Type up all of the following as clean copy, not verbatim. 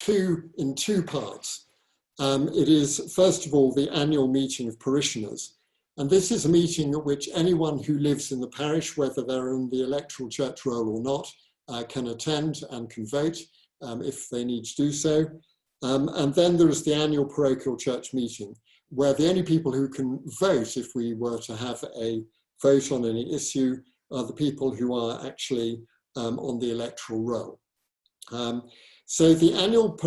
in two parts. It is, first of all, the annual meeting of parishioners. And this is a meeting at which anyone who lives in the parish, whether they're in the electoral church roll or not, can attend and can vote if they need to do so. And then there is the annual parochial church meeting, where the only people who can vote, if we were to have a vote on any issue, are the people who are actually on the electoral roll. So the annual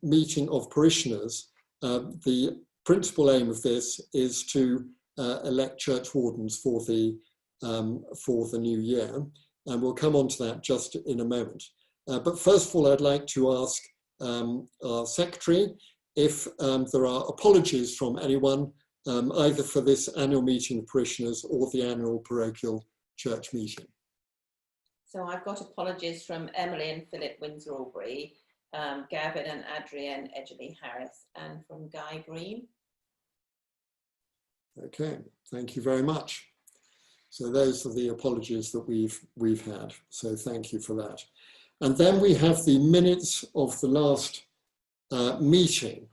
meeting of parishioners, the principal aim of this is to elect church wardens for the new year, and we'll come on to that just in a moment. But first of all, I'd like to ask our secretary if there are apologies from anyone, either for this annual meeting of parishioners or the annual parochial church meeting. So I've got apologies from Emily and Philip Windsor-Aubrey, Gavin and Adrienne Edgerly-Harris, and from Guy Green. Okay, thank you very much. So those are the apologies that we've had. So thank you for that. And then we have the minutes of the last meeting.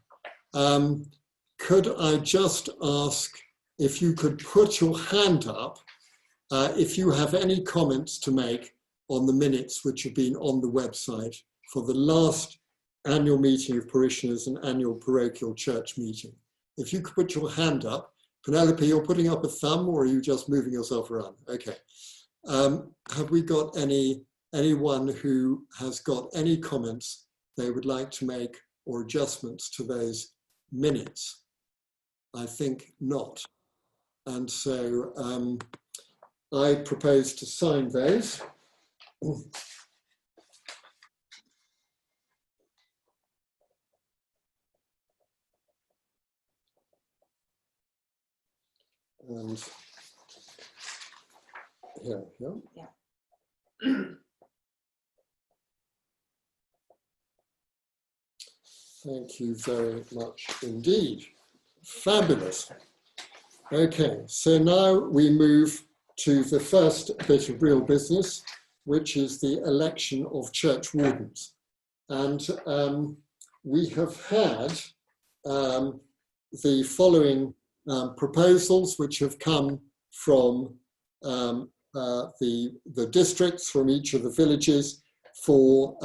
Could I just ask if you could put your hand up if you have any comments to make on the minutes which have been on the website for the last annual meeting of parishioners and annual parochial church meeting. If you could put your hand up. Penelope, you're putting up a thumb, or are you just moving yourself around? Okay. Have we got anyone who has got any comments they would like to make or adjustments to those minutes? I think not. And so I propose to sign those. And here. Thank you very much indeed. Fabulous. Okay, so now we move to the first bit of real business, which is the election of church wardens. And we have had the following proposals which have come from the districts, from each of the villages for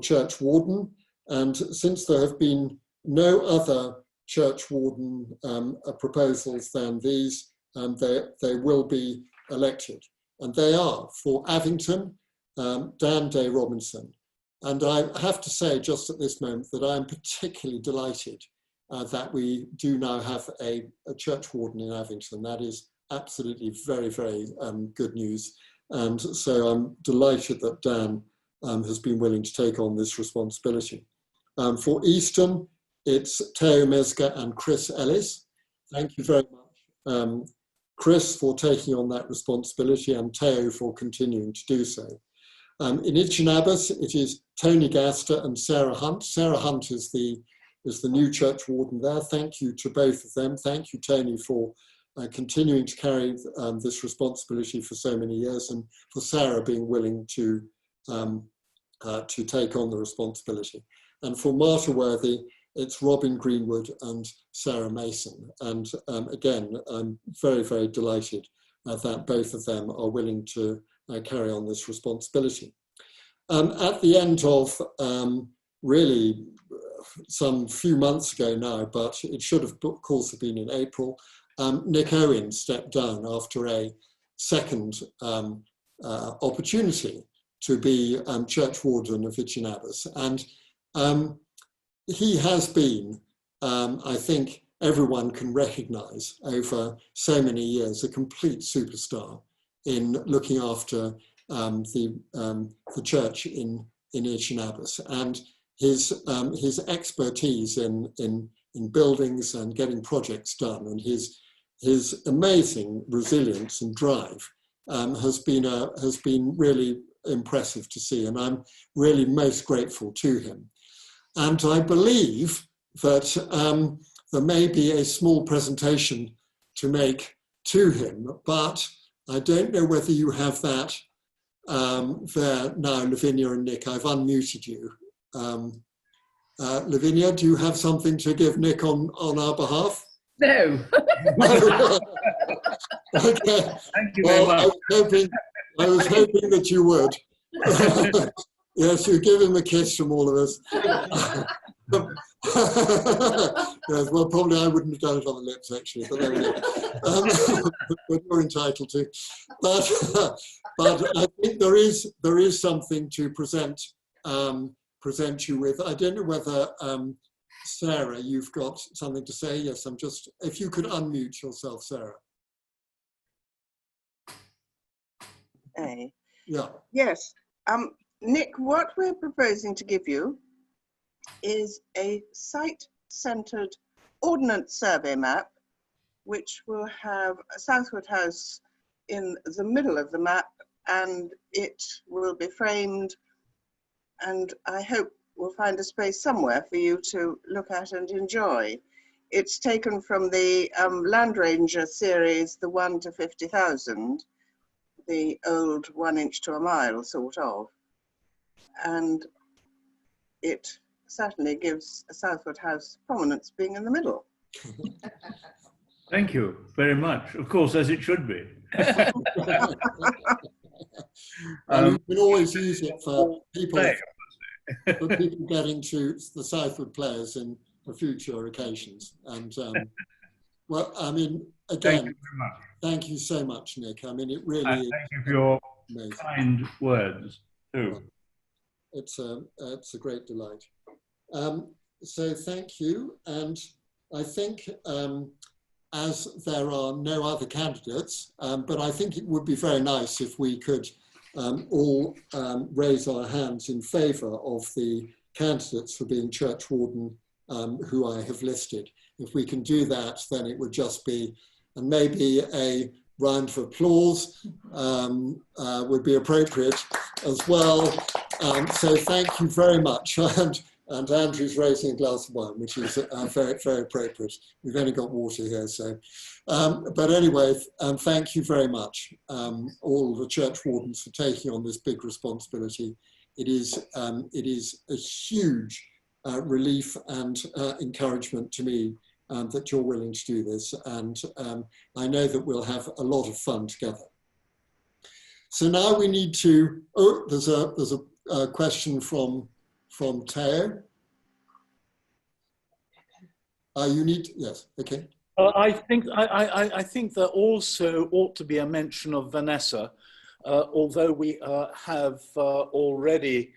church warden. And since there have been no other church warden proposals than these, they will be elected. And they are for Avington, Dan Day Robinson. And I have to say just at this moment that I'm particularly delighted that we do now have a church warden in Avington. That is absolutely very, very good news. And so I'm delighted that Dan has been willing to take on this responsibility. For Easton, it's Teo Mesga and Chris Ellis. Thank you very much, Chris, for taking on that responsibility, and Teo for continuing to do so. In Itchen Abbas, it is Tony Gaster and Sarah Hunt. Sarah Hunt is the new church warden there. Thank you to both of them. Thank you, Tony, for continuing to carry this responsibility for so many years, and for Sarah being willing to take on the responsibility. And for Martyr Worthy, it's Robin Greenwood and Sarah Mason. And again, I'm very, very delighted that both of them are willing to carry on this responsibility. At the end of really some few months ago now, but it should have, of course, have been in April, Nick Owen stepped down after a second opportunity to be church warden of Itchen Abbas. And he has been, I think everyone can recognise over so many years, a complete superstar in looking after the church in Itchen Abbas. And his expertise in buildings and getting projects done, and his amazing resilience and drive has been really impressive to see, and I'm really most grateful to him. And I believe that there may be a small presentation to make to him, but I don't know whether you have that there now, Lavinia and Nick. I've unmuted you. Lavinia, do you have something to give Nick on our behalf? No. Okay. Thank you very much. I was hoping that you would. Yes, you give him a kiss from all of us. Yes, well, probably I wouldn't have done it on the lips, actually, but there we go. But you're entitled to. But I think there is something to present you with. I don't know whether Sarah, you've got something to say. Yes, I'm just, if you could unmute yourself, Sarah. Hey. Yeah. Yes. Nick, what we're proposing to give you is a site-centred ordnance survey map, which will have a Southwood House in the middle of the map, and it will be framed, and I hope we'll find a space somewhere for you to look at and enjoy. It's taken from the Land Ranger series, the 1 to 50,000, the old 1 inch to a mile sort of. And it certainly gives a Southwood House prominence being in the middle. Thank you very much. Of course, as it should be. You can always use it for people getting to the Southwood players for future occasions. And well, I mean, again, thank you so much, Nick. I mean, it really is. Thank you for your kind words too. It's a great delight. So thank you. And I think as there are no other candidates, but I think it would be very nice if we could all raise our hands in favour of the candidates for being church warden who I have listed. If we can do that, then it would just be, and maybe a round of applause would be appropriate as well. So thank you very much. And Andrew's raising a glass of wine, which is very, very appropriate. We've only got water here, so. But anyway, thank you very much, all the church wardens, for taking on this big responsibility. It is a huge relief and encouragement to me that you're willing to do this. And I know that we'll have a lot of fun together. So now we need to, there's a question from Teo. You need, yes, okay. I think there also ought to be a mention of Vanessa, although we have already,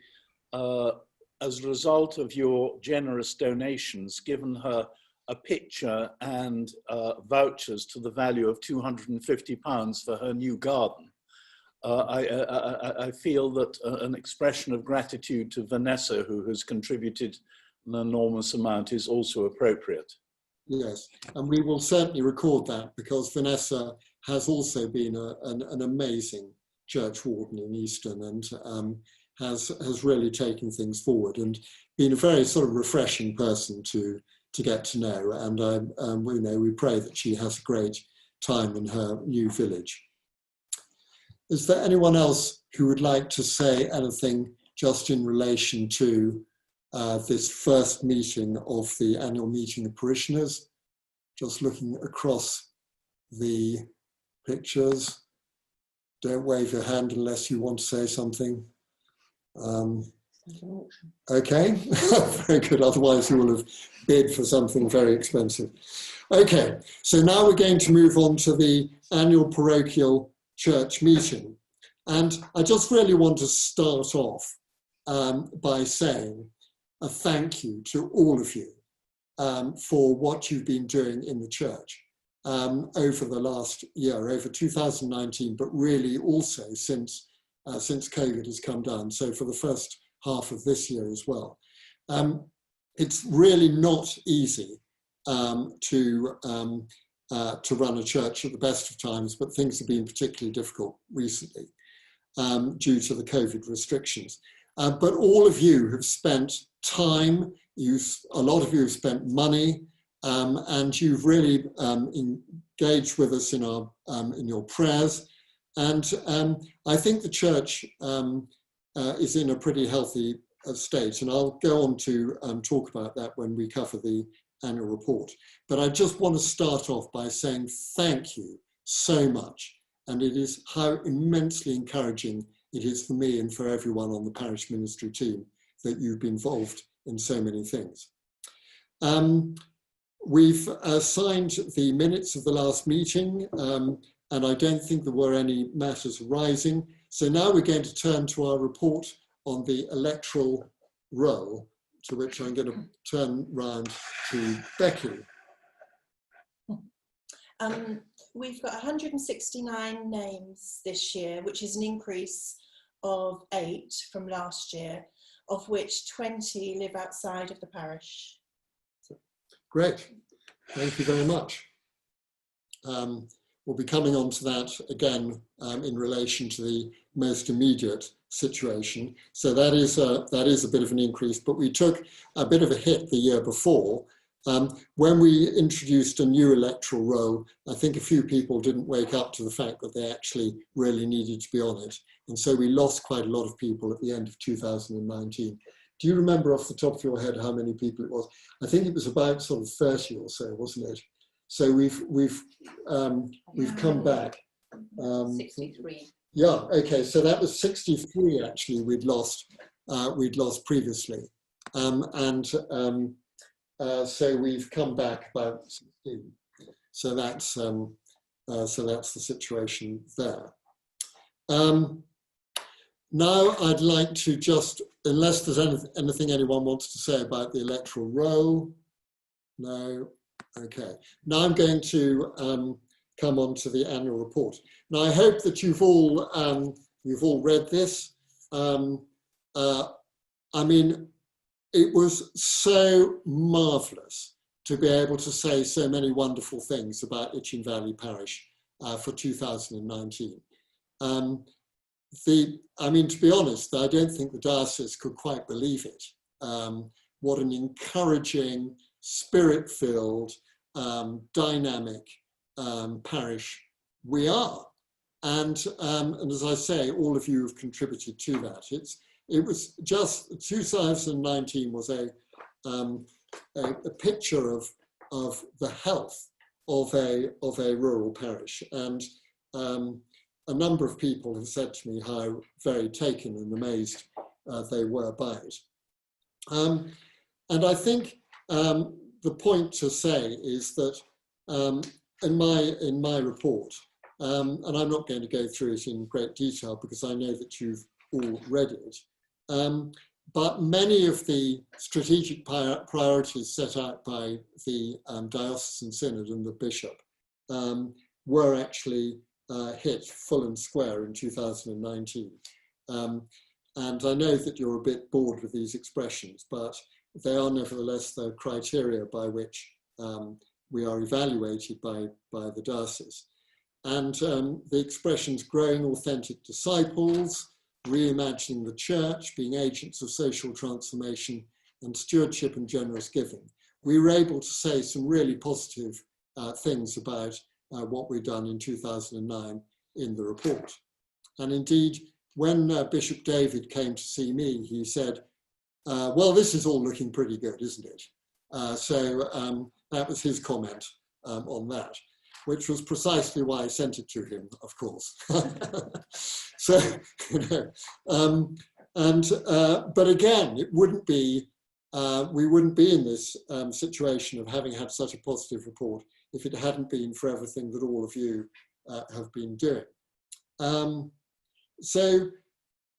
as a result of your generous donations, given her a picture and vouchers to the value of £250 for her new garden. I feel that an expression of gratitude to Vanessa, who has contributed an enormous amount, is also appropriate. Yes, and we will certainly record that, because Vanessa has also been an amazing church warden in Easton, and has really taken things forward and been a very sort of refreshing person to get to know. And we pray that she has a great time in her new village. Is there anyone else who would like to say anything just in relation to this first meeting of the annual meeting of parishioners? Just looking across the pictures. Don't wave your hand unless you want to say something. Okay, very good. Otherwise you will have bid for something very expensive. Okay, so now we're going to move on to the annual parochial church meeting. And I just really want to start off by saying a thank you to all of you for what you've been doing in the church over the last year, over 2019, but really also since COVID has come down. So for the first half of this year as well. It's really not easy to run a church at the best of times, but things have been particularly difficult recently due to the COVID restrictions. But all of you have spent time, a lot of you have spent money, and you've really engaged with us in your prayers. And I think the church is in a pretty healthy state, and I'll go on to talk about that when we cover the annual report. But I just want to start off by saying thank you so much, and it is how immensely encouraging it is for me and for everyone on the parish ministry team that you've been involved in so many things. We've signed the minutes of the last meeting, and I don't think there were any matters arising. So now we're going to turn to our report on the electoral roll, to which I'm going to turn round to Becky. We've got 169 names this year, which is an increase of 8 from last year, of which 20 live outside of the parish. Great, thank you very much. We'll be coming on to that again in relation to the most immediate situation. So that is a bit of an increase, but we took a bit of a hit the year before. When we introduced a new electoral roll, I think a few people didn't wake up to the fact that they actually really needed to be on it. And so we lost quite a lot of people at the end of 2019. Do you remember off the top of your head how many people it was? I think it was about sort of 30 or so, wasn't it? So we've come back. 63. Yeah, okay, so that was 63 actually we'd lost previously. So we've come back about 16. So that's the situation there. Now I'd like to just, unless there's anything anyone wants to say about the electoral roll. No, okay. Now I'm going to come on to the annual report. Now I hope that you've all read this. I mean, it was so marvellous to be able to say so many wonderful things about Itchen Valley Parish for 2019. I mean, to be honest, I don't think the diocese could quite believe it. What an encouraging, spirit-filled, dynamic parish we are. And as I say, all of you have contributed to that. It was just 2019 was a picture of the health of a rural parish, and a number of people have said to me how very taken and amazed they were by it. And I think the point to say is that in my report, and I'm not going to go through it in great detail because I know that you've all read it. But many of the strategic priorities set out by the Diocesan Synod and the Bishop were actually hit full and square in 2019. And I know that you're a bit bored with these expressions, but they are nevertheless the criteria by which we are evaluated by the diocese. And the expressions growing authentic disciples, reimagining the church, being agents of social transformation, and stewardship and generous giving. We were able to say some really positive things about what we've done in 2009 in the report. And indeed, when Bishop David came to see me, he said, well, this is all looking pretty good, isn't it? So that was his comment on that, which was precisely why I sent it to him, of course. So, you know, but again, it wouldn't be, we wouldn't be in this situation of having had such a positive report if it hadn't been for everything that all of you have been doing. And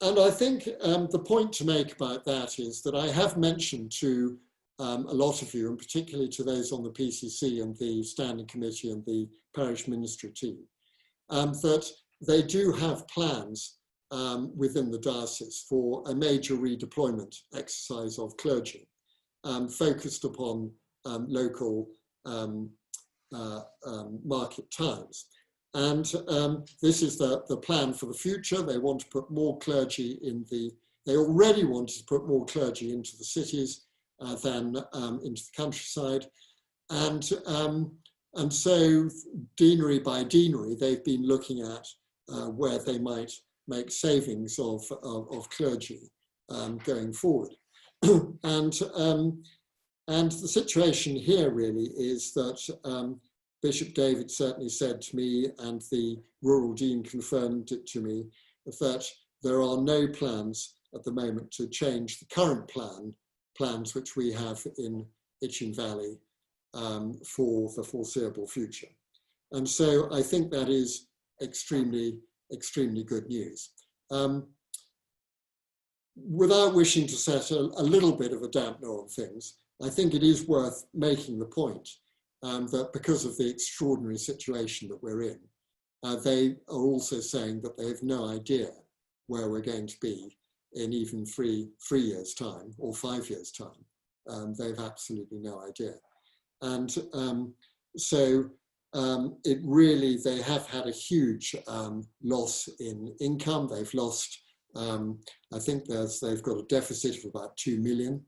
I think the point to make about that is that I have mentioned to a lot of you, and particularly to those on the PCC and the Standing Committee and the Parish Ministry team, that they do have plans within the diocese for a major redeployment exercise of clergy focused upon local market towns. And this is the plan for the future. They want to put more clergy they already wanted to put more clergy into the cities than into the countryside. And so deanery by deanery, they've been looking at where they might make savings of clergy going forward. And the situation here really is that Bishop David certainly said to me, and the rural dean confirmed it to me, that there are no plans at the moment to change the current plans which we have in Itchen Valley for the foreseeable future. And so I think that is extremely, extremely good news. Without wishing to set a little bit of a dampener on things, I think it is worth making the point that because of the extraordinary situation that we're in, they are also saying that they have no idea where we're going to be in even three years' time or 5 years' time. They've absolutely no idea. And so it really, they have had a huge loss in income. They've lost, I think they've got a deficit of about 2 million.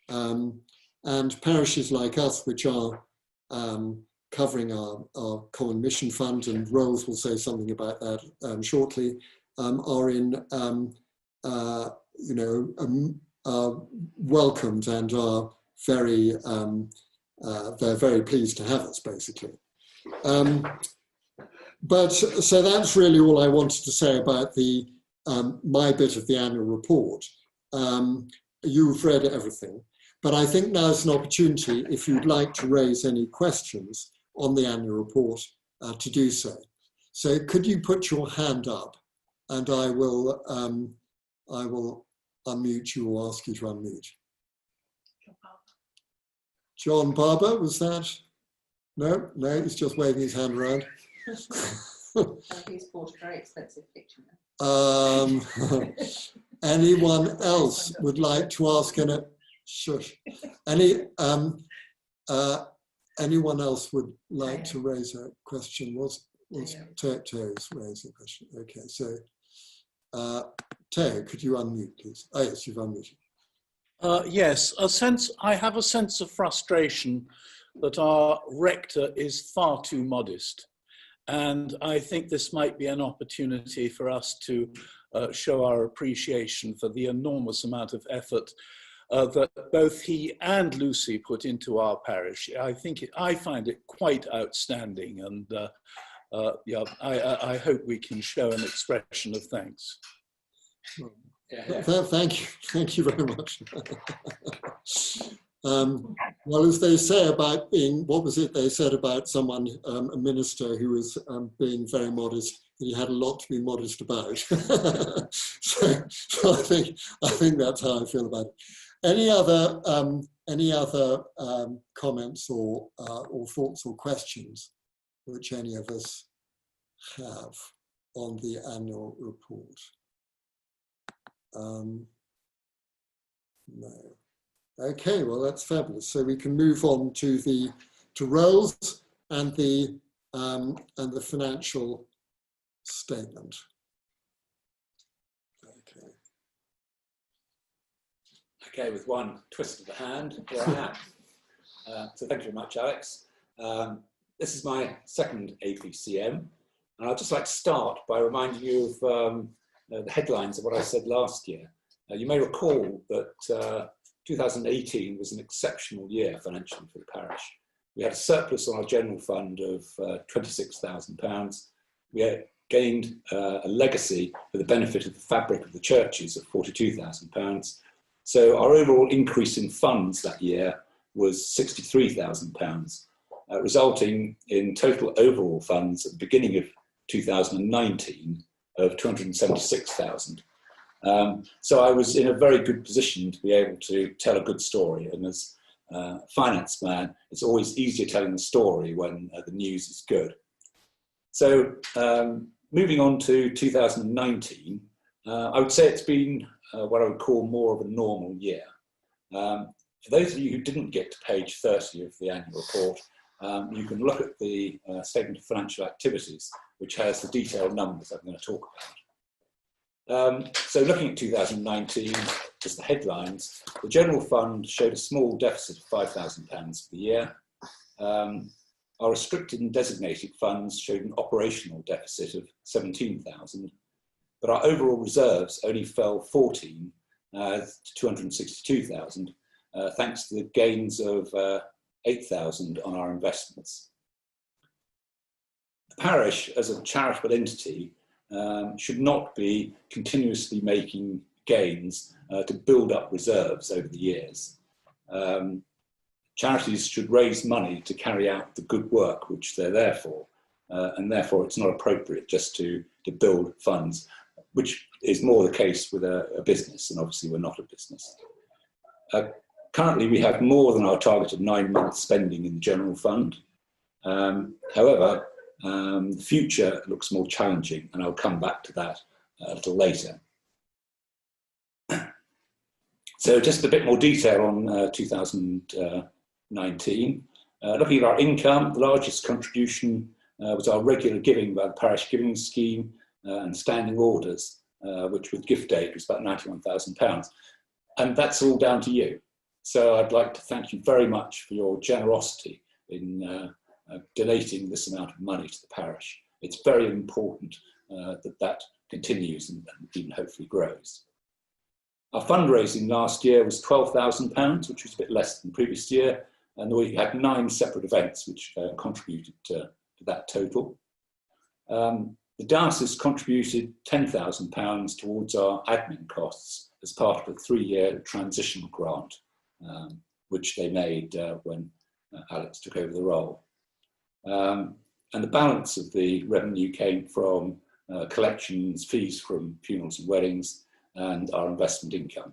And parishes like us, which are covering our Common Mission Fund, and Rolls will say something about that shortly, are in, welcomed and are very, they're very pleased to have us, basically. But so that's really all I wanted to say about the my bit of the annual report. You've read everything, but I think now's an opportunity, if you'd like to raise any questions on the annual report, to do so. So could you put your hand up, and I will unmute you or ask you to unmute. John Barber, was that? No, he's just waving his hand around. He's bought a very expensive picture. Anyone else would like to ask anyone else would like to raise a question? Was Teo's raising a question? Okay, so Teo, could you unmute, please? Oh yes, you've unmuted. Yes, I have a sense of frustration that our rector is far too modest. And I think this might be an opportunity for us to show our appreciation for the enormous amount of effort that both he and Lucy put into our parish. I find it quite outstanding, and yeah, I hope we can show an expression of thanks. Thank you very much. Well, as they say about being, what was it they said about someone, a minister who was being very modest, that he had a lot to be modest about. so I think that's how I feel about it. Any other comments or thoughts or questions which any of us have on the annual report? No. Okay, well that's fabulous. So we can move on to roles and the financial statement. Okay. Okay, with one twist of the hand, here I am. So thank you very much, Alex. This is my second APCM, and I'd just like to start by reminding you of the headlines of what I said last year. You may recall that 2018 was an exceptional year financially for the parish. We had a surplus on our general fund of £26,000. We had gained a legacy for the benefit of the fabric of the churches of £42,000. So our overall increase in funds that year was £63,000, resulting in total overall funds at the beginning of 2019 of £276,000. So I was in a very good position to be able to tell a good story. And as a finance man, it's always easier telling the story when the news is good. So moving on to 2019, I would say it's been what I would call more of a normal year. For those of you who didn't get to page 30 of the annual report, you can look at the statement of financial activities, which has the detailed numbers I'm going to talk about. So looking at 2019, just the headlines, the general fund showed a small deficit of £5,000 for the year. Our restricted and designated funds showed an operational deficit of £17,000, but our overall reserves only fell 14 to 262,000, thanks to the gains of 8,000 on our investments. The parish, as a charitable entity, should not be continuously making gains to build up reserves over the years. Charities should raise money to carry out the good work which they're there for, and therefore it's not appropriate just to build funds, which is more the case with a business, and obviously we're not a business. Currently we have more than our target of 9 months spending in the general fund. However, the future looks more challenging, and I'll come back to that a little later. So just a bit more detail on 2019. Looking at our income, the largest contribution was our regular giving by the parish giving scheme and standing orders, which with gift aid was about £91,000. And that's all down to you. So I'd like to thank you very much for your generosity in donating this amount of money to the parish. It's very important that continues and even hopefully grows. Our fundraising last year was £12,000, which was a bit less than the previous year, and we had 9 separate events which contributed to that total. The diocese contributed £10,000 towards our admin costs as part of a 3-year transitional grant, which they made when Alex took over the role. And the balance of the revenue came from collections, fees from funerals and weddings, and our investment income.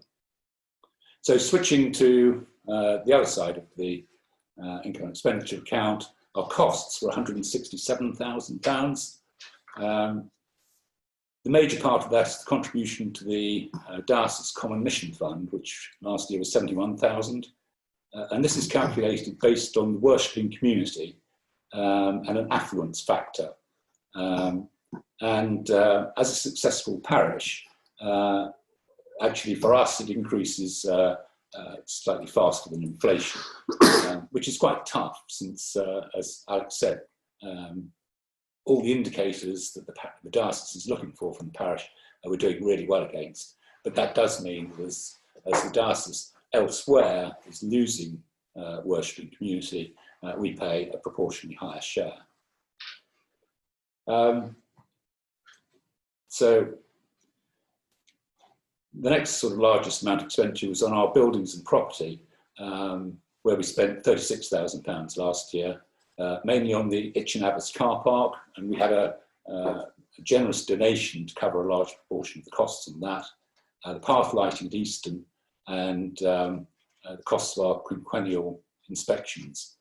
So switching to the other side of the income and expenditure account, our costs were £167,000. The major part of that is the contribution to the Diocese Common Mission Fund, which last year was £71,000. And this is calculated based on the worshipping community and an affluence factor. As a successful parish, actually for us it increases slightly faster than inflation, which is quite tough since, as Alex said, all the indicators that the diocese is looking for from the parish we're doing really well against. But that does mean that as the diocese elsewhere is losing worshipping community, we pay a proportionally higher share. So the next sort of largest amount of expenditure was on our buildings and property, where we spent £36,000 last year, mainly on the Itchen Abbas car park, and we had a generous donation to cover a large proportion of the costs on that, the path lighting at Easton, and the costs of our quinquennial inspections,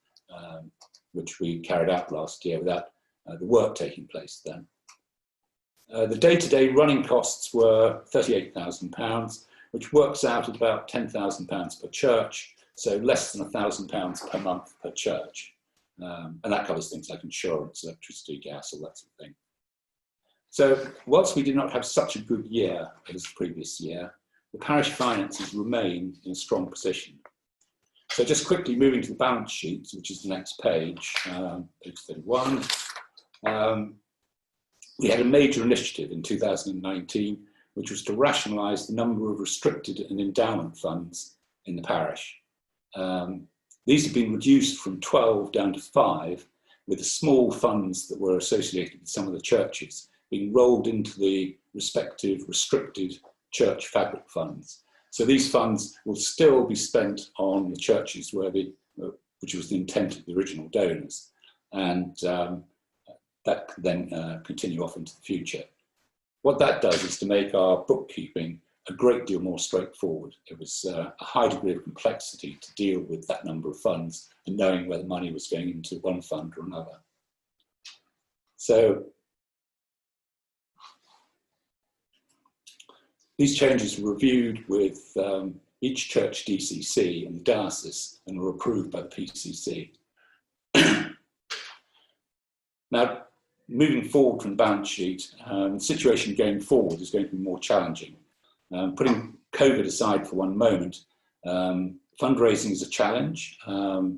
which we carried out last year without the work taking place then. The day-to-day running costs were £38,000, which works out at about £10,000 per church, so less than £1,000 per month per church. And that covers things like insurance, electricity, gas, all that sort of thing. So whilst we did not have such a good year as the previous year, the parish finances remain in a strong position. So just quickly moving to the balance sheet, which is the next page, page 31. We had a major initiative in 2019, which was to rationalise the number of restricted and endowment funds in the parish. These have been reduced from 12 down to 5, with the small funds that were associated with some of the churches being rolled into the respective restricted church fabric funds. So these funds will still be spent on the churches which was the intent of the original donors, and that can then continue off into the future. What that does is to make our bookkeeping a great deal more straightforward. It was a high degree of complexity to deal with that number of funds and knowing where the money was going into one fund or another. So these changes were reviewed with each church DCC and the diocese and were approved by the PCC. Now, moving forward from the balance sheet, the situation going forward is going to be more challenging. Putting COVID aside for one moment, fundraising is a challenge. A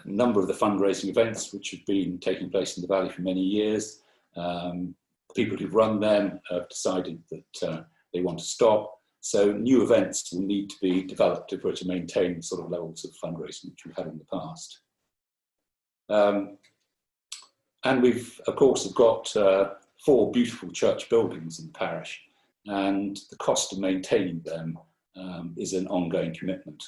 number of the fundraising events which have been taking place in the Valley for many years, people who've run them have decided that they want to stop. So new events will need to be developed if we're to maintain the sort of levels of fundraising which we've had in the past. And we've, of course, have got 4 beautiful church buildings in the parish, and the cost of maintaining them is an ongoing commitment.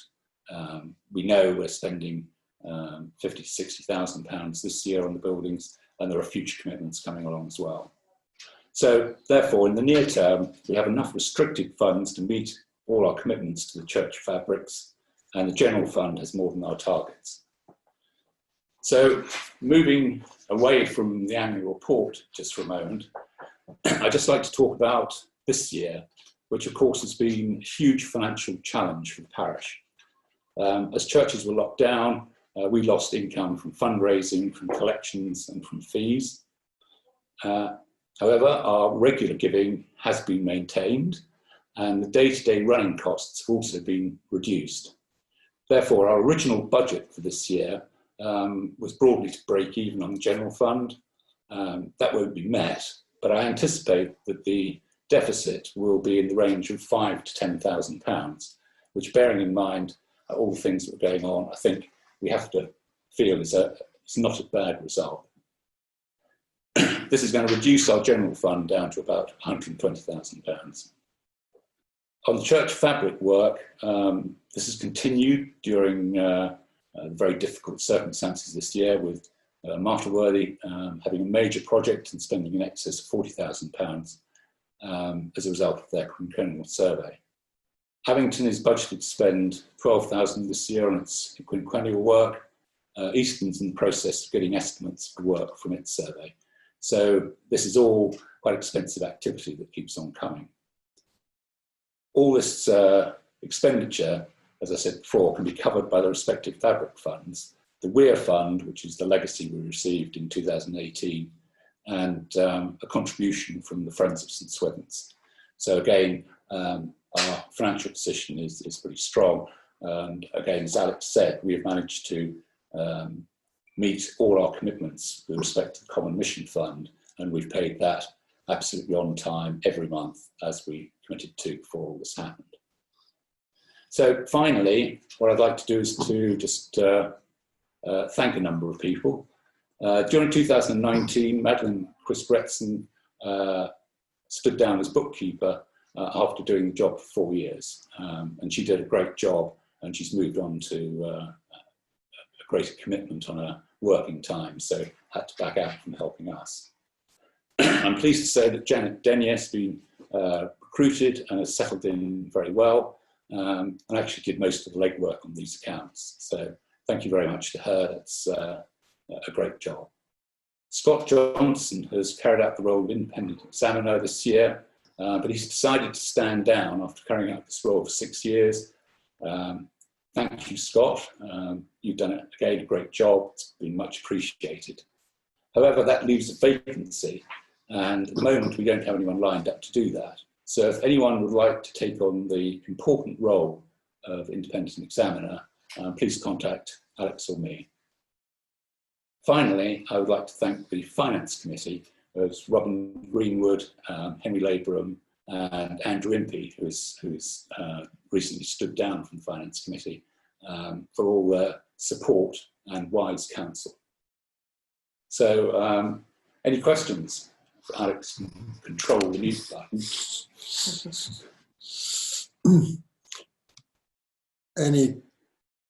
We know we're spending £50,000 to £60,000 this year on the buildings, and there are future commitments coming along as well. So therefore, in the near term, we have enough restricted funds to meet all our commitments to the church fabrics, and the general fund has more than our targets. So moving away from the annual report just for a moment, I'd just like to talk about this year, which of course has been a huge financial challenge for the parish. As churches were locked down, we lost income from fundraising, from collections and from fees. However, our regular giving has been maintained, and the day-to-day running costs have also been reduced. Therefore, our original budget for this year was broadly to break even on the general fund. That won't be met, but I anticipate that the deficit will be in the range of £5,000 to £10,000, which, bearing in mind all the things that are going on, I think we have to feel it's not a bad result. This is going to reduce our general fund down to about £120,000. On the church fabric work, this has continued during very difficult circumstances this year, with Martleworthy having a major project and spending in excess of £40,000 as a result of their quinquennial survey. Abington is budgeted to spend £12,000 this year on its quinquennial work. Easton's in the process of getting estimates for work from its survey. So this is all quite expensive activity that keeps on coming. All this expenditure, as I said before, can be covered by the respective fabric funds, the Weir Fund, which is the legacy we received in 2018, and a contribution from the Friends of St Swithin's. So again, our financial position is pretty strong. And again, as Alex said, we have managed to meet all our commitments with respect to the Common Mission Fund, and we've paid that absolutely on time every month as we committed to before all this happened. So finally, what I'd like to do is to just thank a number of people. During 2019, Madeline Quist-Bretson stood down as bookkeeper after doing the job for 4 years, and she did a great job, and she's moved on to a greater commitment on her working time, so had to back out from helping us. I'm pleased to say that Janet Denyer has been recruited and has settled in very well, and actually did most of the legwork on these accounts. So thank you very much to her. That's a great job. Scott Johnson has carried out the role of independent examiner this year, but he's decided to stand down after carrying out this role for 6 years. Thank you, Scott. You've done, again, a great job. It's been much appreciated. However, that leaves a vacancy, and at the moment we don't have anyone lined up to do that. So if anyone would like to take on the important role of independent examiner, please contact Alex or me. Finally, I would like to thank the Finance Committee, as Robin Greenwood, Henry Labram, and Andrew Impey, who is recently stood down from the Finance Committee, for all their support and wise counsel. So, any questions for Alex? Control the mute button. Any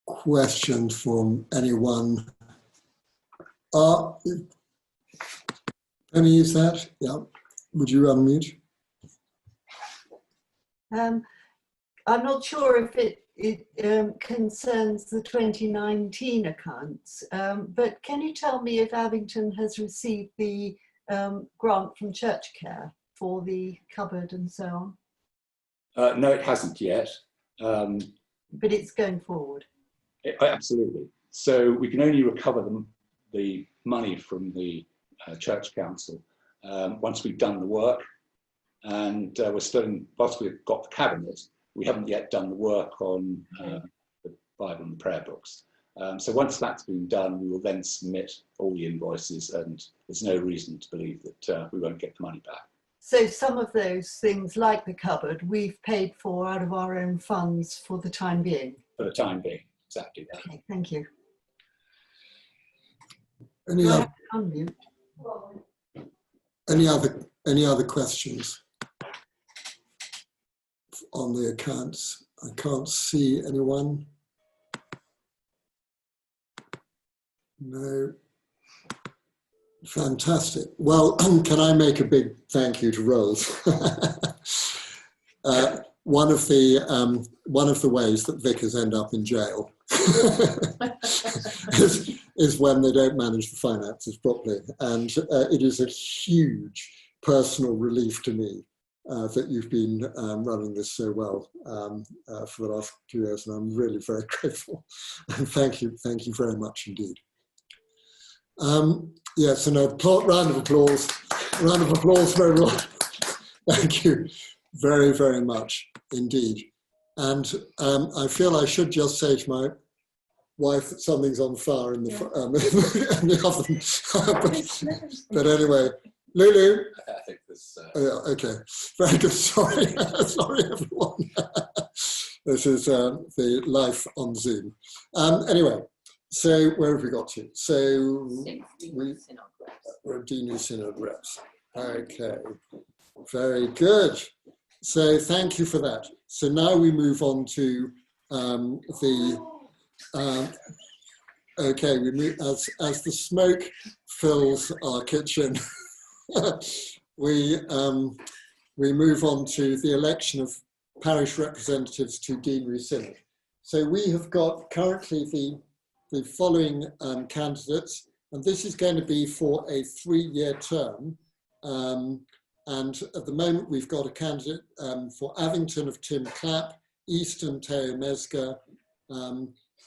questions from anyone? Can you use that? Yeah. Would you unmute? I'm not sure if it concerns the 2019 accounts, but can you tell me if Abington has received the grant from Church Care for the cupboard and so on? No, it hasn't yet. But it's going forward? Absolutely. So we can only recover the money from the Church Council once we've done the work. And we're still, whilst we've got the cabinet, we haven't yet done the work on the Bible and the prayer books. So once that's been done, we will then submit all the invoices, and there's no reason to believe that we won't get the money back. So some of those things, like the cupboard, we've paid for out of our own funds for the time being. For the time being, exactly that. Okay, thank you. Any Do I other, have to unmute? any other questions on the accounts? I can't see anyone. No. Fantastic. Well, can I make a big thank you to Rolls? One of the ways that vicars end up in jail is when they don't manage the finances properly, and it is a huge personal relief to me that you've been running this so well for the last 2 years, and I'm really very grateful. And thank you very much indeed. Yes, and a round of applause for everyone. Thank you very, very much indeed. And I feel I should just say to my wife that something's on fire in the, in the oven. but anyway, Lulu. I think this. Yeah, okay, very good. Sorry, sorry everyone. This is the life on Zoom. Anyway. So where have we got to? So we're New Synod reps. Okay, very good. So thank you for that. So now we move on to okay, we move as the smoke fills our kitchen. we move on to the election of parish representatives to Deanery Synod. So we have got currently the following candidates, and this is going to be for a 3-year term. And at the moment, we've got a candidate for Avington of Tim Clapp, Easton Teo Mesga,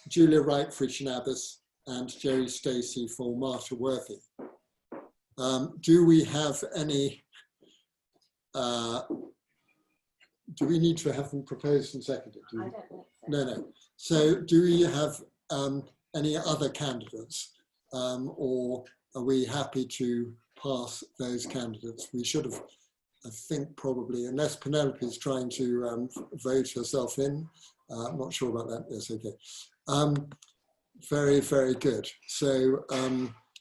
Julia Wright for Abbas, and Jerry Stacey for Martha Worthy. Do we have any, do we need to have them proposed and seconded? I don't think so. No. So do we have any other candidates, or are we happy to pass those candidates? We should have, I think, probably, unless Penelope is trying to vote herself in. I'm not sure about that. Yes, okay. Very, very good. So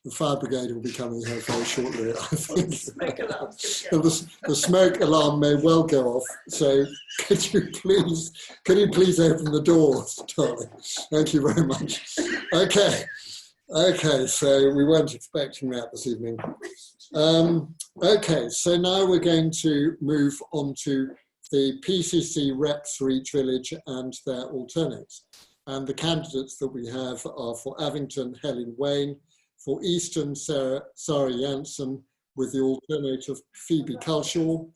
the fire brigade will be coming here very shortly, I think. The smoke alarm may well go off. So could you please open the doors, darling? Thank you very much. Okay. Okay, so we weren't expecting that this evening. Okay, so now we're going to move on to the PCC reps for each village and their alternates. And the candidates that we have are for Avington, Helen Wayne, for Easton, Sarah Jansen, with the alternate of Phoebe Culshaw,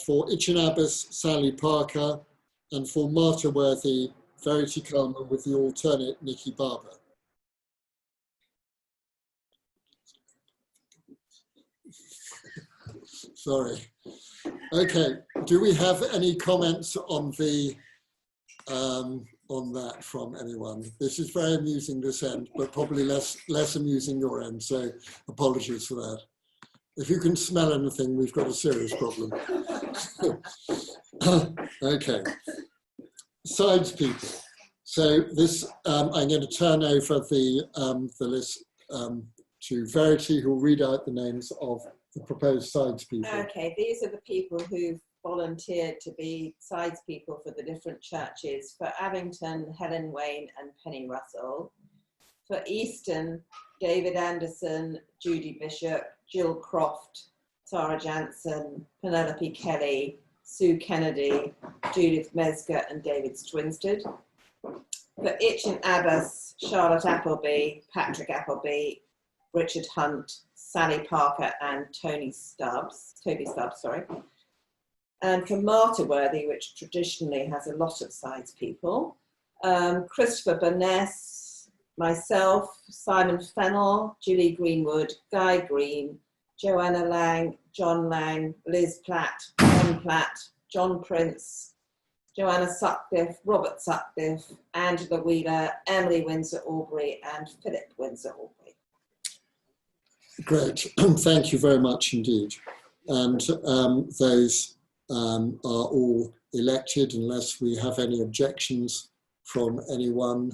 for Abbas, Sally Parker, and for Martha Worthy, Verity Coleman, with the alternate Nikki Barber. Sorry. Okay, do we have any comments on the on that from anyone? This is very amusing this end, but probably less amusing your end, so apologies for that. If you can smell anything, we've got a serious problem. Okay, sides people. So this, I'm going to turn over the list to Verity, who will read out the names of the proposed sides people. Okay, these are the people who've volunteered to be sides people for the different churches. For Avington, Helen Wayne and Penny Russell. For Easton, David Anderson, Judy Bishop, Jill Croft, Sarah Jansen, Penelope Kelly, Sue Kennedy, Judith Mesga and David Swinstead. For Abbas, Charlotte Appleby, Patrick Appleby, Richard Hunt, Sally Parker and Toby Stubbs, sorry. And for Martha Worthy, which traditionally has a lot of sides people, Christopher Burness, myself, Simon Fennell, Julie Greenwood, Guy Green, Joanna Lang, John Lang, Liz Platt, John Platt, John Prince, Joanna Sutcliffe, Robert Sutcliffe, Angela Wheeler, Emily Windsor Aubrey and Philip Windsor Aubrey. Great, thank you very much indeed. And those are all elected unless we have any objections from anyone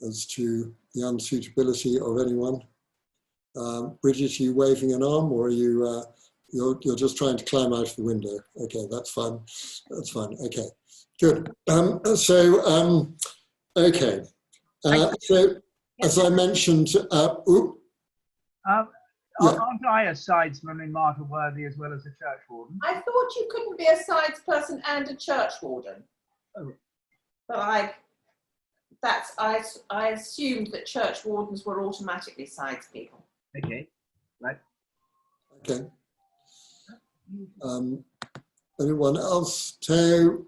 as to the unsuitability of anyone. Bridget, are you waving an arm, or are you, you're just trying to climb out of the window? Okay, that's fine. That's fine. Okay, good. Okay. So, as I mentioned, Aren't I a sidesman in Martha Worthy as well as a church warden? I thought you couldn't be a sidesperson and a church warden. Oh. But I assumed that church wardens were automatically sides people. Okay, right. okay. Anyone else? Teo,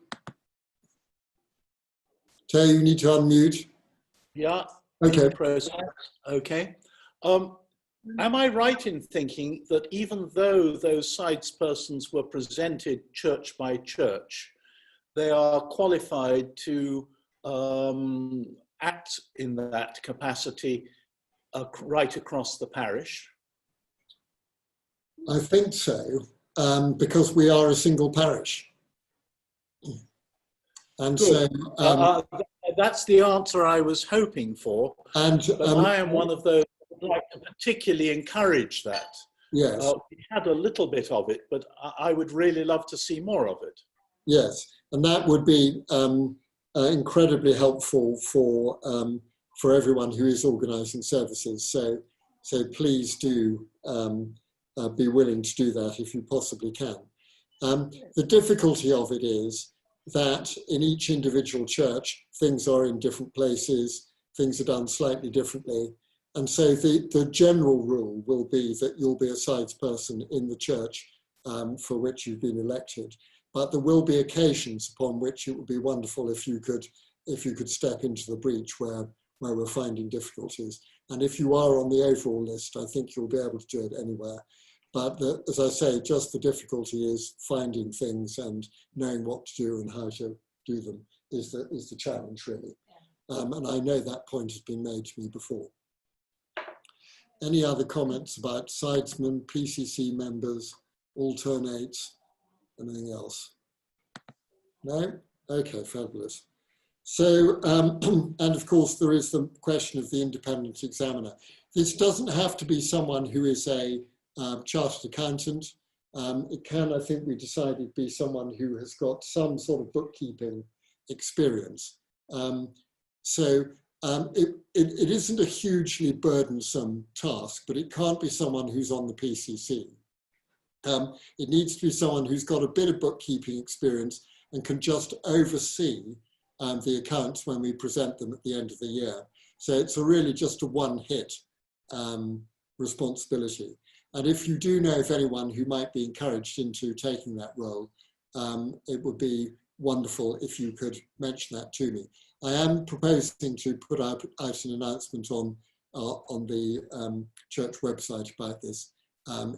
you need to unmute. Yeah. Okay. Okay. Am I right in thinking that even though those sidespersons were presented church by church, they are qualified to act in that capacity right across the parish? I think so, because we are a single parish. And good. so... that's the answer I was hoping for. And I am one of those who would like to particularly encourage that. Yes. We had a little bit of it, but I would really love to see more of it. Yes, and that would be incredibly helpful for everyone who is organising services. So please do be willing to do that if you possibly can. The difficulty of it is that in each individual church, things are in different places, things are done slightly differently. And so the general rule will be that you'll be a sidesperson in the church for which you've been elected. But there will be occasions upon which it would be wonderful if you could step into the breach where we're finding difficulties. And if you are on the overall list, I think you'll be able to do it anywhere. But as I say, just the difficulty is finding things and knowing what to do and how to do them is the challenge, really. And I know that point has been made to me before. Any other comments about sidesmen, PCC members, alternates, anything else? No? Okay, fabulous. So, and of course, there is the question of the independent examiner. This doesn't have to be someone who is a chartered accountant. It can, I think we decided, be someone who has got some sort of bookkeeping experience. It isn't a hugely burdensome task, but it can't be someone who's on the PCC. It needs to be someone who's got a bit of bookkeeping experience and can just oversee the accounts when we present them at the end of the year. So it's really just a one-hit responsibility. And if you do know of anyone who might be encouraged into taking that role, it would be wonderful if you could mention that to me. I am proposing to put out an announcement on the church website about this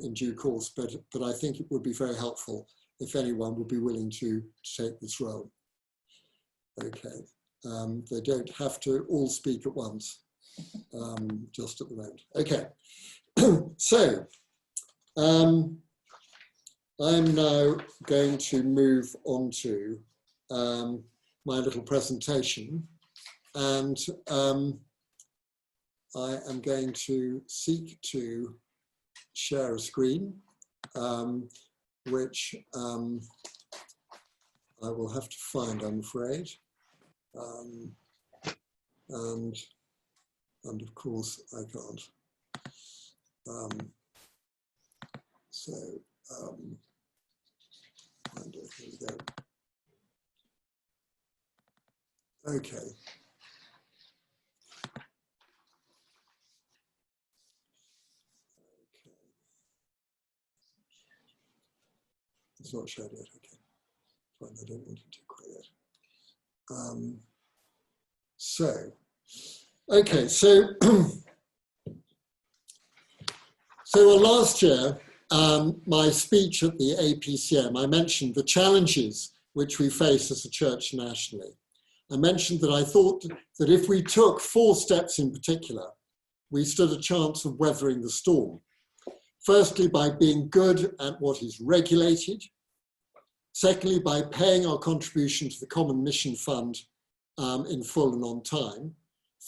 in due course, but I think it would be very helpful if anyone would be willing to take this role. Okay, they don't have to all speak at once, just at the moment. Okay, so I'm now going to move on to my little presentation, and I am going to seek to share a screen, which I will have to find, I'm afraid. And of course I can't. Here we go. Okay. It's not shared yet, okay. Fine, I don't want it to quite yet. Okay, so last year, my speech at the APCM, I mentioned the challenges which we face as a church nationally. I mentioned that I thought that if we took 4 steps in particular, we stood a chance of weathering the storm. Firstly, by being good at what is regulated. Secondly, by paying our contribution to the Common Mission Fund in full and on time.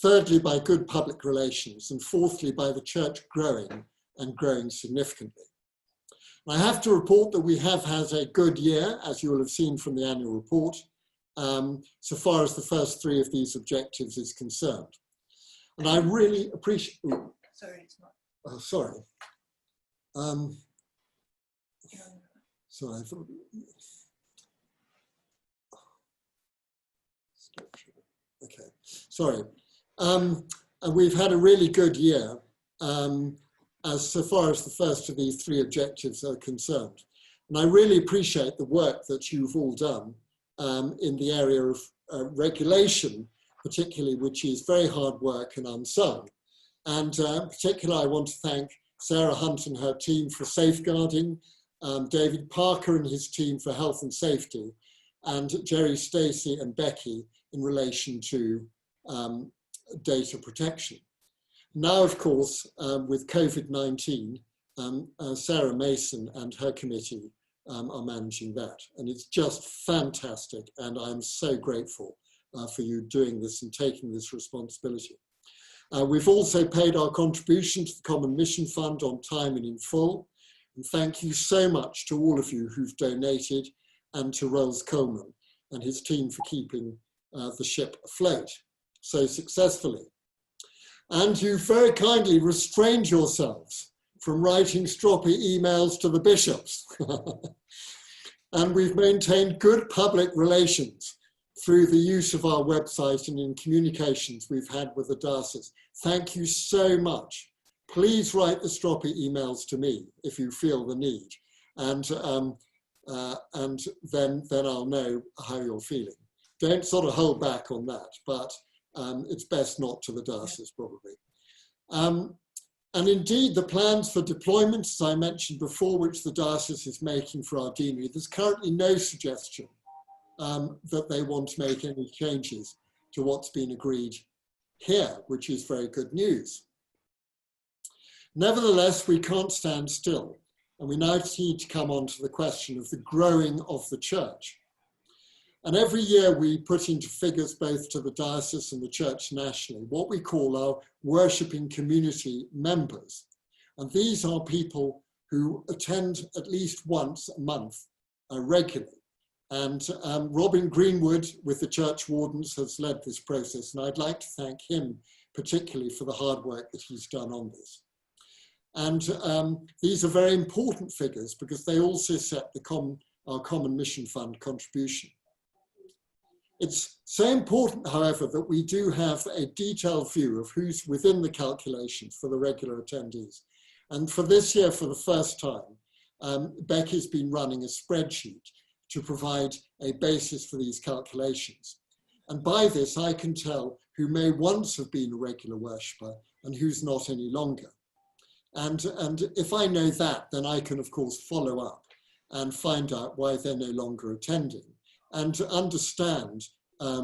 Thirdly, by good public relations. And fourthly, by the church growing and growing significantly. I have to report that we have had a good year, as you will have seen from the annual report, so far as the first three of these objectives is concerned. And I really appreciate... Sorry, it's not. Oh, sorry. Sorry, I thought... Okay, sorry. And we've had a really good year as so far as the first of these three objectives are concerned. And I really appreciate the work that you've all done in the area of regulation, particularly, which is very hard work and unsung. And particularly, I want to thank Sarah Hunt and her team for safeguarding, David Parker and his team for health and safety, and Jerry Stacey and Becky in relation to data protection. Now, of course, with COVID-19, Sarah Mason and her committee are managing that. And it's just fantastic. And I'm so grateful for you doing this and taking this responsibility. We've also paid our contribution to the Common Mission Fund on time and in full. And thank you so much to all of you who've donated, and to Rolls Coleman and his team for keeping the ship afloat so successfully. And you very kindly restrained yourselves from writing stroppy emails to the bishops. And we've maintained good public relations through the use of our website and in communications we've had with the diocese. Thank you so much. Please write the stroppy emails to me if you feel the need. And then I'll know how you're feeling. Don't sort of hold back on that, but it's best not to the diocese probably. And indeed, the plans for deployment, as I mentioned before, which the diocese is making for our deanery, there's currently no suggestion that they want to make any changes to what's been agreed here, which is very good news. Nevertheless, we can't stand still, and we now need to come on to the question of the growing of the church. And every year we put into figures both to the diocese and the church nationally what we call our worshipping community members. And these are people who attend at least once a month regularly. And Robin Greenwood with the church wardens has led this process, and I'd like to thank him particularly for the hard work that he's done on this. And these are very important figures because they also set our Common Mission Fund contribution. It's so important, however, that we do have a detailed view of who's within the calculations for the regular attendees. And for this year, for the first time, Becky's been running a spreadsheet to provide a basis for these calculations. And by this, I can tell who may once have been a regular worshipper and who's not any longer. And if I know that, then I can, of course, follow up and find out why they're no longer attending, and to understand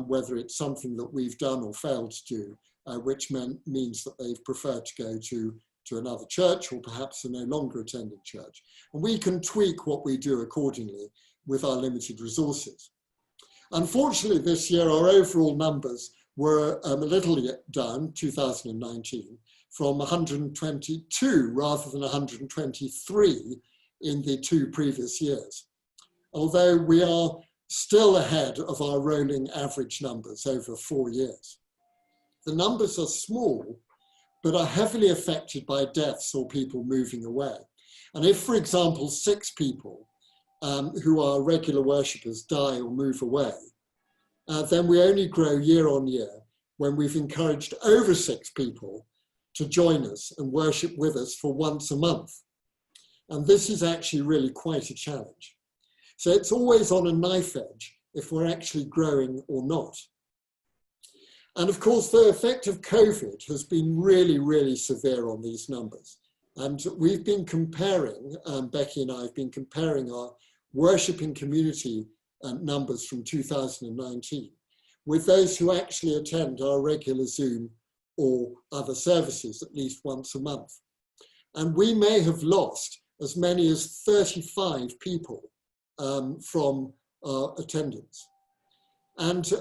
whether it's something that we've done or failed to do, which means that they've preferred to go to another church, or perhaps are no longer attending church. And we can tweak what we do accordingly with our limited resources. Unfortunately, this year, our overall numbers were a little down, 2019, from 122 rather than 123 in the two previous years. Although we are still ahead of our rolling average numbers over 4 years. The numbers are small, but are heavily affected by deaths or people moving away. And if, for example, 6 people who are regular worshippers die or move away, then we only grow year on year when we've encouraged over 6 people to join us and worship with us for once a month. And this is actually really quite a challenge. So it's always on a knife edge if we're actually growing or not. And of course, the effect of COVID has been really, really severe on these numbers. And we've been comparing, Becky and I have been comparing our worshipping community numbers from 2019 with those who actually attend our regular Zoom or other services at least once a month. And we may have lost as many as 35 people from our attendance. And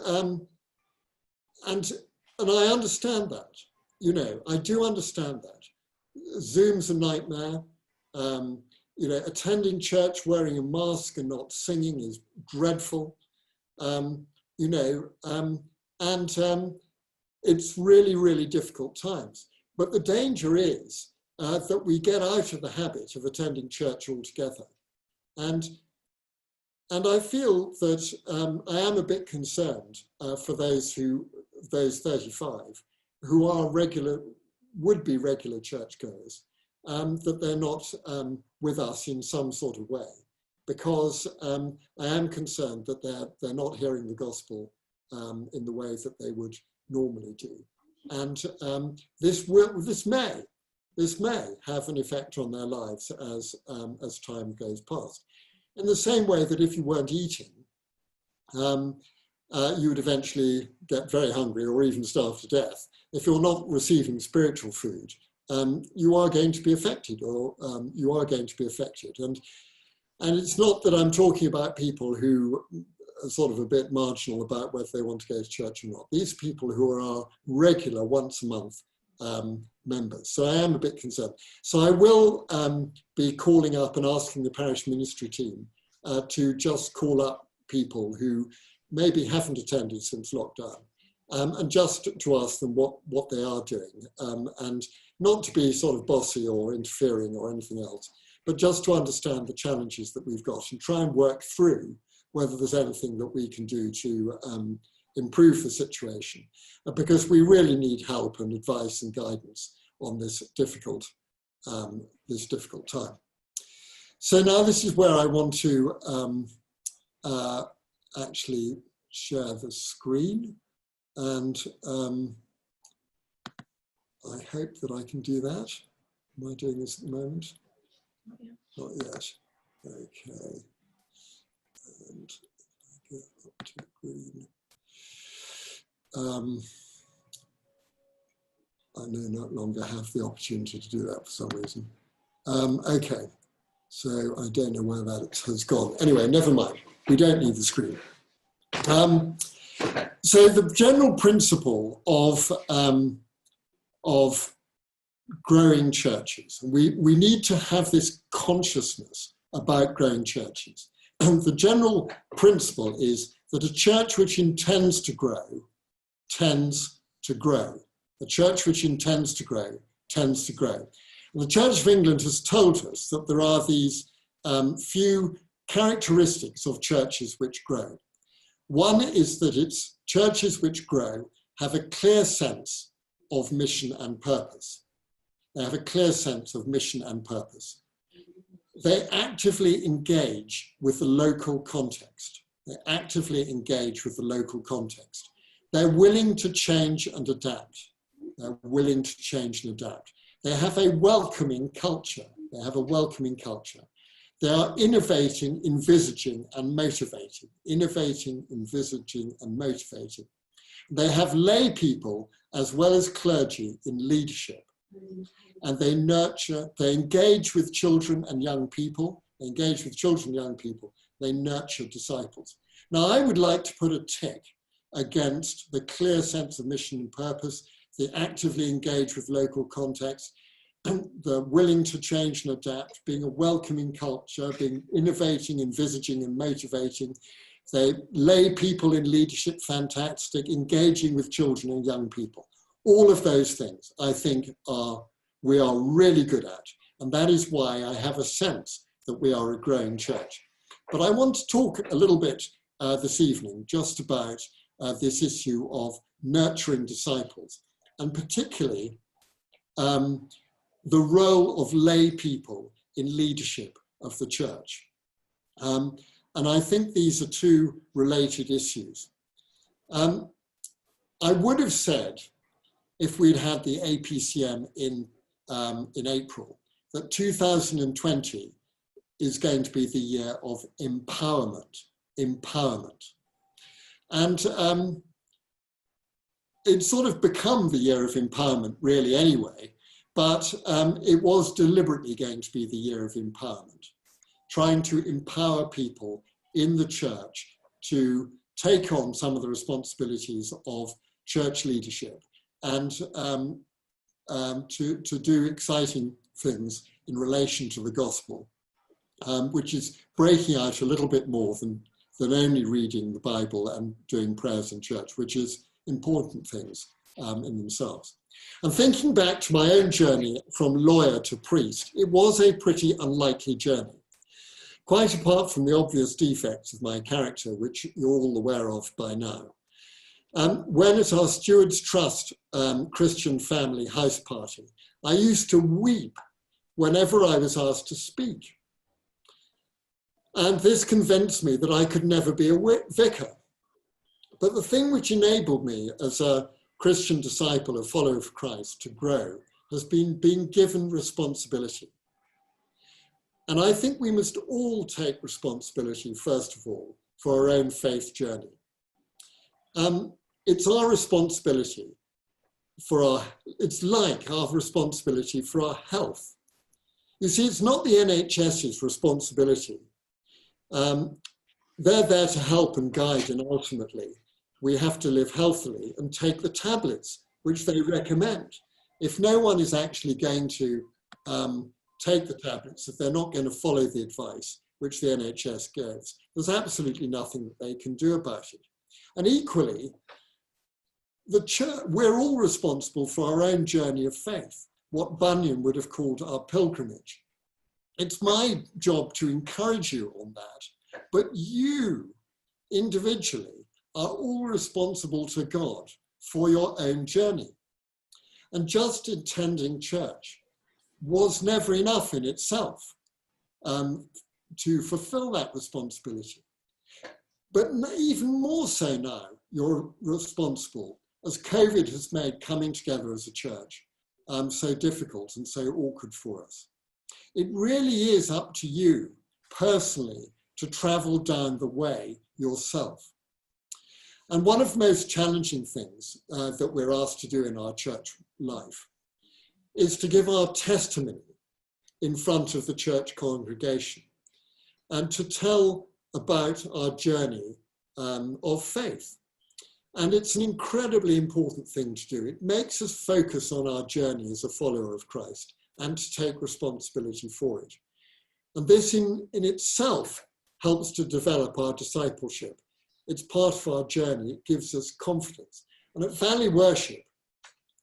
I understand that, you know, I do understand that. Zoom's a nightmare. You know, attending church wearing a mask and not singing is dreadful. You know, it's really, really difficult times. But the danger is that we get out of the habit of attending church altogether. And I feel that I am a bit concerned for those 35 who are would-be regular churchgoers, that they're not with us in some sort of way, because I am concerned that they're not hearing the gospel in the way that they would normally do. And this may have an effect on their lives as time goes past. In the same way that if you weren't eating, you would eventually get very hungry or even starve to death. If you're not receiving spiritual food, you are going to be affected, or you are going to be affected. And it's not that I'm talking about people who are sort of a bit marginal about whether they want to go to church or not. These people who are our regular once a month members. So I am a bit concerned. So I will be calling up and asking the parish ministry team to just call up people who maybe haven't attended since lockdown, and just to ask them what they are doing, and not to be sort of bossy or interfering or anything else, but just to understand the challenges that we've got and try and work through whether there's anything that we can do to improve the situation, because we really need help and advice and guidance on this difficult time. So now this is where I want to actually share the screen, and I hope that I can do that. Am I doing this at the moment? Not yet. Okay. And I get up to green. I no longer have the opportunity to do that for some reason. Okay, so I don't know where that has gone. Anyway, never mind. We don't need the screen. So the general principle of growing churches, we need to have this consciousness about growing churches. And the general principle is that a church which intends to grow tends to grow. A church which intends to grow tends to grow. And the Church of England has told us that there are these few characteristics of churches which grow. One is that it's churches which grow have a clear sense of mission and purpose. They have a clear sense of mission and purpose. They actively engage with the local context. They actively engage with the local context. They're willing to change and adapt. They're willing to change and adapt. They have a welcoming culture. They have a welcoming culture. They are innovating, envisaging, and motivating. Innovating, envisaging, and motivating. They have lay people as well as clergy in leadership. And they nurture, they engage with children and young people. They engage with children and young people. They nurture disciples. Now, I would like to put a tick against the clear sense of mission and purpose. They actively engage with local context. They're willing to change and adapt, being a welcoming culture, being innovating, envisaging, and motivating. They lay people in leadership, fantastic, engaging with children and young people. All of those things, I think, we are really good at. And that is why I have a sense that we are a growing church. But I want to talk a little bit this evening just about this issue of nurturing disciples, and particularly the role of lay people in leadership of the church. And I think these are two related issues. I would have said, if we'd had the APCM in April, that 2020 is going to be the year of empowerment. And it's sort of become the year of empowerment really anyway, but it was deliberately going to be the year of empowerment, trying to empower people in the church to take on some of the responsibilities of church leadership and to do exciting things in relation to the gospel, which is breaking out a little bit more than only reading the Bible and doing prayers in church, which is important things in themselves. And thinking back to my own journey from lawyer to priest, it was a pretty unlikely journey. Quite apart from the obvious defects of my character, which you're all aware of by now. When at our Stewards Trust Christian family house party, I used to weep whenever I was asked to speak. And this convinced me that I could never be a vicar. But the thing which enabled me as a Christian disciple, a follower of Christ, to grow has been being given responsibility. And I think we must all take responsibility, first of all, for our own faith journey. It's our responsibility it's like our responsibility for our health. You see, it's not the NHS's responsibility. They're there to help and guide, and ultimately we have to live healthily and take the tablets which they recommend. If no one is actually going to take the tablets, if they're not going to follow the advice which the NHS gives, there's absolutely nothing that they can do about it. And equally, the church, we're all responsible for our own journey of faith, what Bunyan would have called our pilgrimage. It's my job to encourage you on that, but you individually are all responsible to God for your own journey. And just attending church was never enough in itself to fulfill that responsibility. But even more so now, you're responsible, as COVID has made coming together as a church so difficult and so awkward for us. It really is up to you personally to travel down the way yourself. And one of the most challenging things that we're asked to do in our church life is to give our testimony in front of the church congregation and to tell about our journey of faith. And it's an incredibly important thing to do. It makes us focus on our journey as a follower of Christ and to take responsibility for it. And this in itself helps to develop our discipleship. It's part of our journey. It gives us confidence. And at Valley Worship,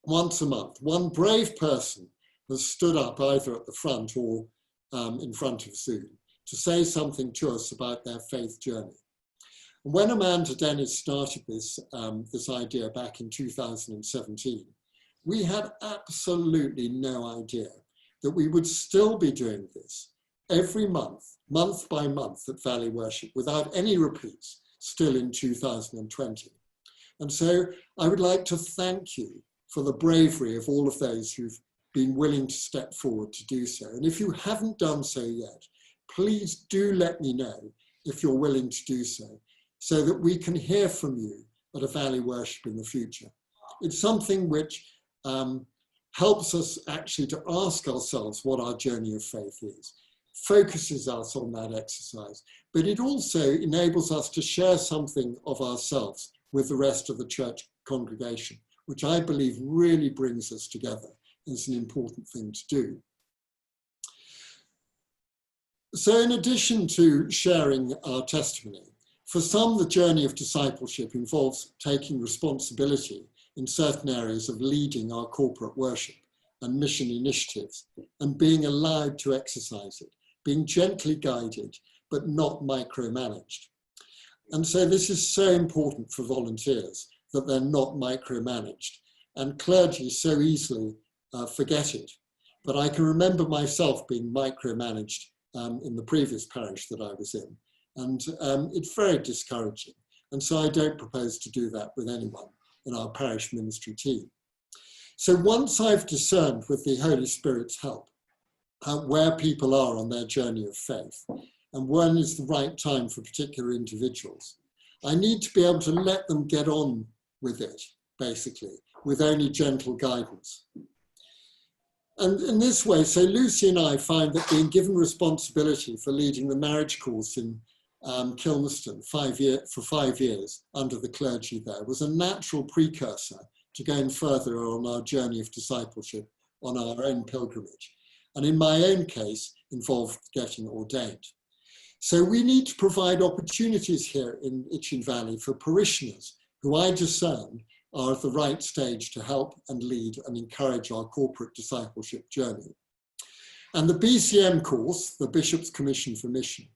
once a month, one brave person has stood up either at the front or in front of Zoom to say something to us about their faith journey. And when Amanda Dennis started this idea back in 2017, we had absolutely no idea that we would still be doing this every month, month by month at Valley Worship without any repeats, still in 2020. And so I would like to thank you for the bravery of all of those who've been willing to step forward to do so. And if you haven't done so yet, please do let me know if you're willing to do so that we can hear from you at a Valley Worship in the future. It's something which helps us actually to ask ourselves what our journey of faith is, focuses us on that exercise, but it also enables us to share something of ourselves with the rest of the church congregation, which I believe really brings us together. Is an important thing to do. So in addition to sharing our testimony, for some, the journey of discipleship involves taking responsibility in certain areas of leading our corporate worship and mission initiatives and being allowed to exercise it, being gently guided, but not micromanaged. And so this is so important for volunteers that they're not micromanaged, and clergy so easily forget it. But I can remember myself being micromanaged in the previous parish that I was in, and it's very discouraging. And so I don't propose to do that with anyone in our parish ministry team. So once I've discerned with the Holy Spirit's help where people are on their journey of faith and when is the right time for particular individuals, I need to be able to let them get on with it basically, with only gentle guidance. And in this way, so Lucy and I find that being given responsibility for leading the marriage course in Kilmerston for 5 years under the clergy there was a natural precursor to going further on our journey of discipleship on our own pilgrimage. And in my own case, involved getting ordained. So we need to provide opportunities here in Itchen Valley for parishioners who I discern are at the right stage to help and lead and encourage our corporate discipleship journey. And the BCM course, the Bishop's Commission for Mission,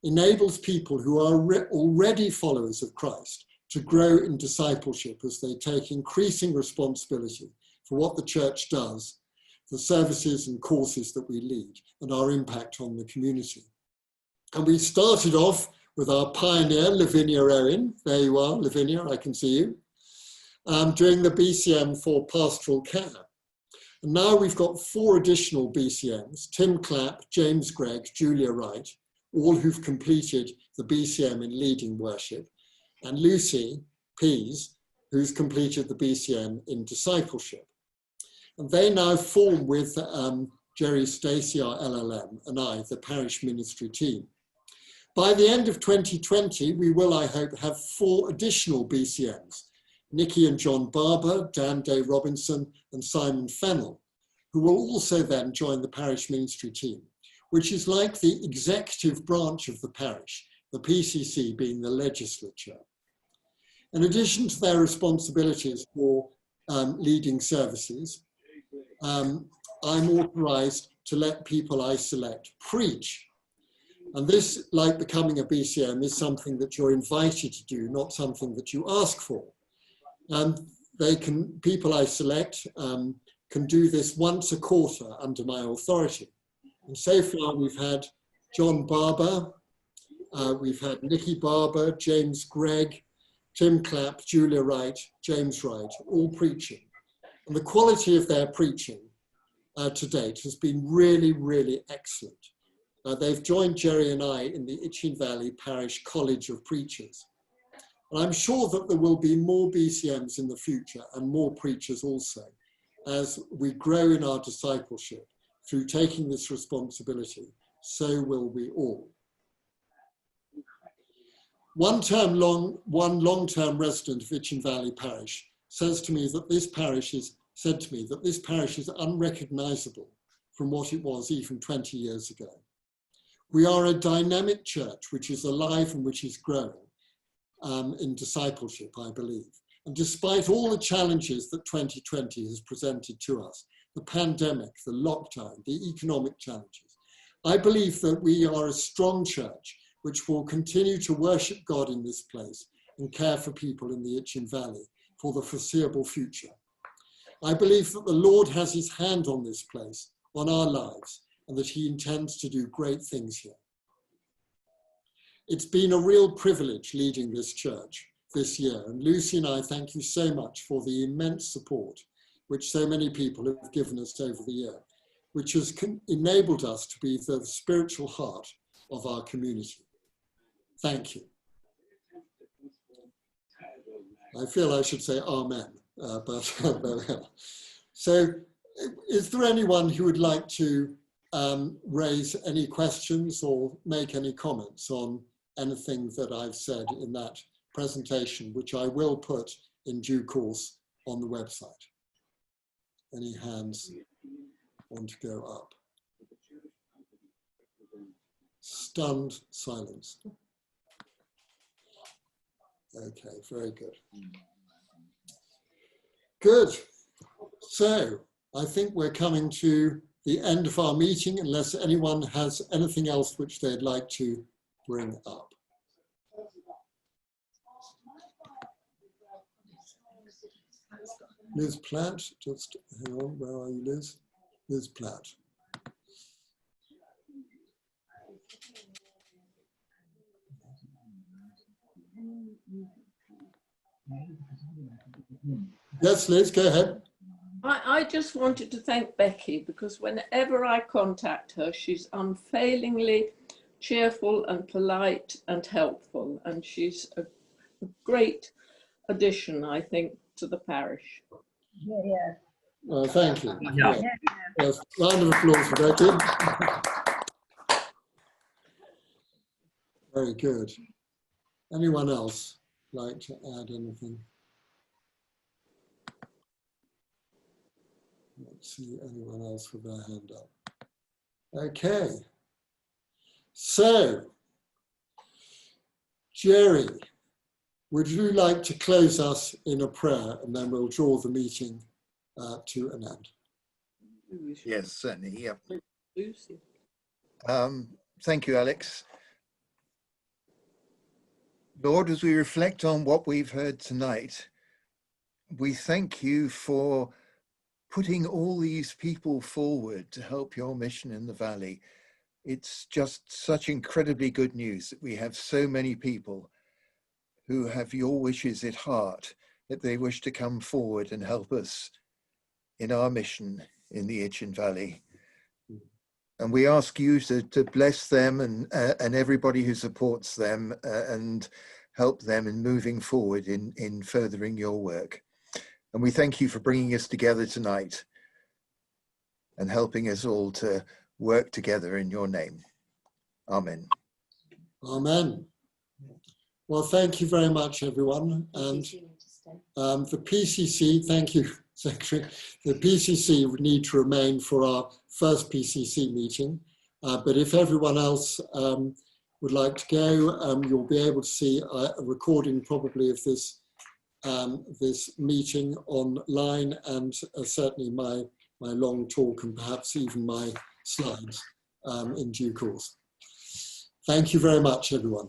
enables people who are already followers of Christ to grow in discipleship as they take increasing responsibility for what the church does, the services and courses that we lead, and our impact on the community. And we started off with our pioneer, Lavinia Owen. There you are, Lavinia, I can see you. Doing the BCM for pastoral care. And now we've got 4 additional BCMs, Tim Clapp, James Gregg, Julia Wright, all who've completed the BCM in leading worship, and Lucy Pease, who's completed the BCM in discipleship. And they now form with Jerry Stacey, our LLM, and I, the parish ministry team. By the end of 2020, we will, I hope, have 4 additional BCMs, Nikki and John Barber, Dan Day Robinson, and Simon Fennell, who will also then join the parish ministry team, which is like the executive branch of the parish, the PCC being the legislature. In addition to their responsibilities for leading services, I'm authorized to let people I select preach. And this, like becoming a BCM, is something that you're invited to do, not something that you ask for. And people I select can do this once a quarter under my authority. And so far we've had John Barber, we've had Nikki Barber, James Gregg, Tim Clapp, Julia Wright, James Wright, all preaching. And the quality of their preaching to date has been really, really excellent. They've joined Jerry and I in the Itchen Valley Parish College of Preachers. And I'm sure that there will be more BCMs in the future and more preachers also, as we grow in our discipleship through taking this responsibility, so will we all. One long-term resident of Itchen Valley Parish said to me that this parish is unrecognizable from what it was even 20 years ago. We are a dynamic church which is alive and which is growing in discipleship, I believe. And despite all the challenges that 2020 has presented to us, the pandemic, the lockdown, the economic challenges, I believe that we are a strong church which will continue to worship God in this place and care for people in the Itchen Valley for the foreseeable future. I believe that the Lord has his hand on this place, on our lives, and that he intends to do great things here. It's been a real privilege leading this church this year, and Lucy and I thank you so much for the immense support which so many people have given us over the year, which has enabled us to be the spiritual heart of our community. Thank you. I feel I should say amen, but so is there anyone who would like to raise any questions or make any comments on anything that I've said in that presentation, which I will put in due course on the website? Any hands want to go up? Stunned silence. Okay, very good. Good. So I think we're coming to the end of our meeting, unless anyone has anything else which they'd like to bring up. Liz Platt, just hang on, where are you, Liz? Liz Platt. Yes, Liz, go ahead. I just wanted to thank Becky, because whenever I contact her, she's unfailingly cheerful and polite and helpful, and she's a great addition, I think, to the parish. Yeah. Well, thank you. Yeah. Yes, round of applause for Becky. Very good. Anyone else like to add anything? Let's see anyone else with their hand up. Okay. So, Jerry, would you like to close us in a prayer, and then we'll draw the meeting to an end? Yes, certainly. Yep. Lucy. Thank you, Alex. Lord, as we reflect on what we've heard tonight, we thank you for putting all these people forward to help your mission in the valley. It's just such incredibly good news that we have so many people who have your wishes at heart, that they wish to come forward and help us in our mission in the Itchen Valley. And we ask you to bless them and everybody who supports them and help them in moving forward in furthering your work. And we thank you for bringing us together tonight and helping us all to work together in your name. Amen. Amen. Well, thank you very much, everyone. And the PCC, thank you, Secretary. The PCC would need to remain for our first PCC meeting. But if everyone else would like to go, you'll be able to see a recording probably of this this meeting online, and certainly my long talk and perhaps even my slides in due course. Thank you very much, everyone.